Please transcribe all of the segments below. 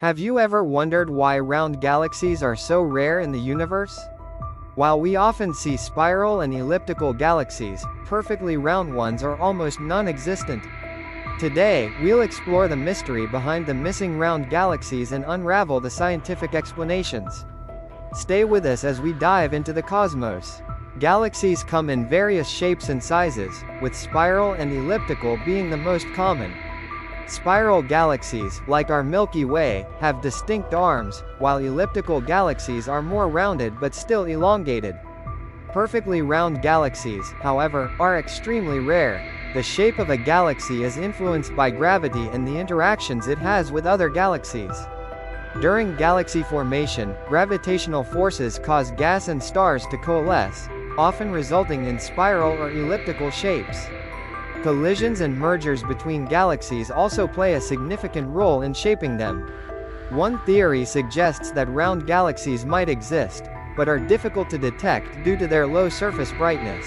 Have you ever wondered why round galaxies are so rare in the universe? While we often see spiral and elliptical galaxies, perfectly round ones are almost non-existent. Today, we'll explore the mystery behind the missing round galaxies and unravel the scientific explanations. Stay with us as we dive into the cosmos. Galaxies come in various shapes and sizes, with spiral and elliptical being the most common. Spiral galaxies, like our Milky Way, have distinct arms, while elliptical galaxies are more rounded but still elongated. Perfectly round galaxies, however, are extremely rare. The shape of a galaxy is influenced by gravity and the interactions it has with other galaxies. During galaxy formation, gravitational forces cause gas and stars to coalesce, often resulting in spiral or elliptical shapes. Collisions and mergers between galaxies also play a significant role in shaping them. One theory suggests that round galaxies might exist, but are difficult to detect due to their low surface brightness.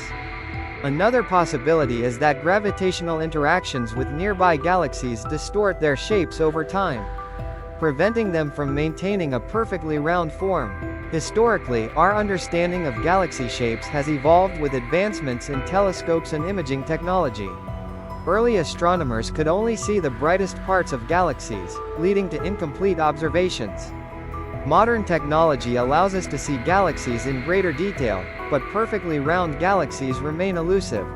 Another possibility is that gravitational interactions with nearby galaxies distort their shapes over time, preventing them from maintaining a perfectly round form. Historically, our understanding of galaxy shapes has evolved with advancements in telescopes and imaging technology. Early astronomers could only see the brightest parts of galaxies, leading to incomplete observations. Modern technology allows us to see galaxies in greater detail, but perfectly round galaxies remain elusive.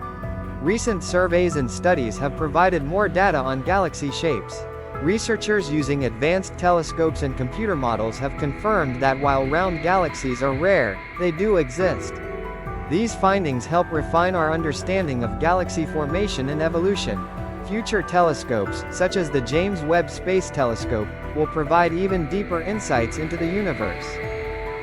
Recent surveys and studies have provided more data on galaxy shapes. Researchers using advanced telescopes and computer models have confirmed that while round galaxies are rare, they do exist. These findings help refine our understanding of galaxy formation and evolution. Future telescopes, such as the James Webb Space Telescope, will provide even deeper insights into the universe.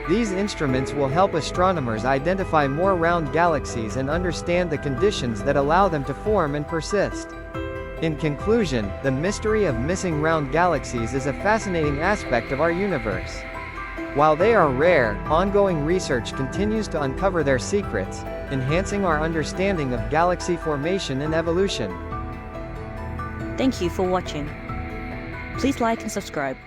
These instruments will help astronomers identify more round galaxies and understand the conditions that allow them to form and persist. In conclusion, the mystery of missing round galaxies is a fascinating aspect of our universe. While they are rare, ongoing research continues to uncover their secrets, enhancing our understanding of galaxy formation and evolution. Thank you for watching. Please like and subscribe.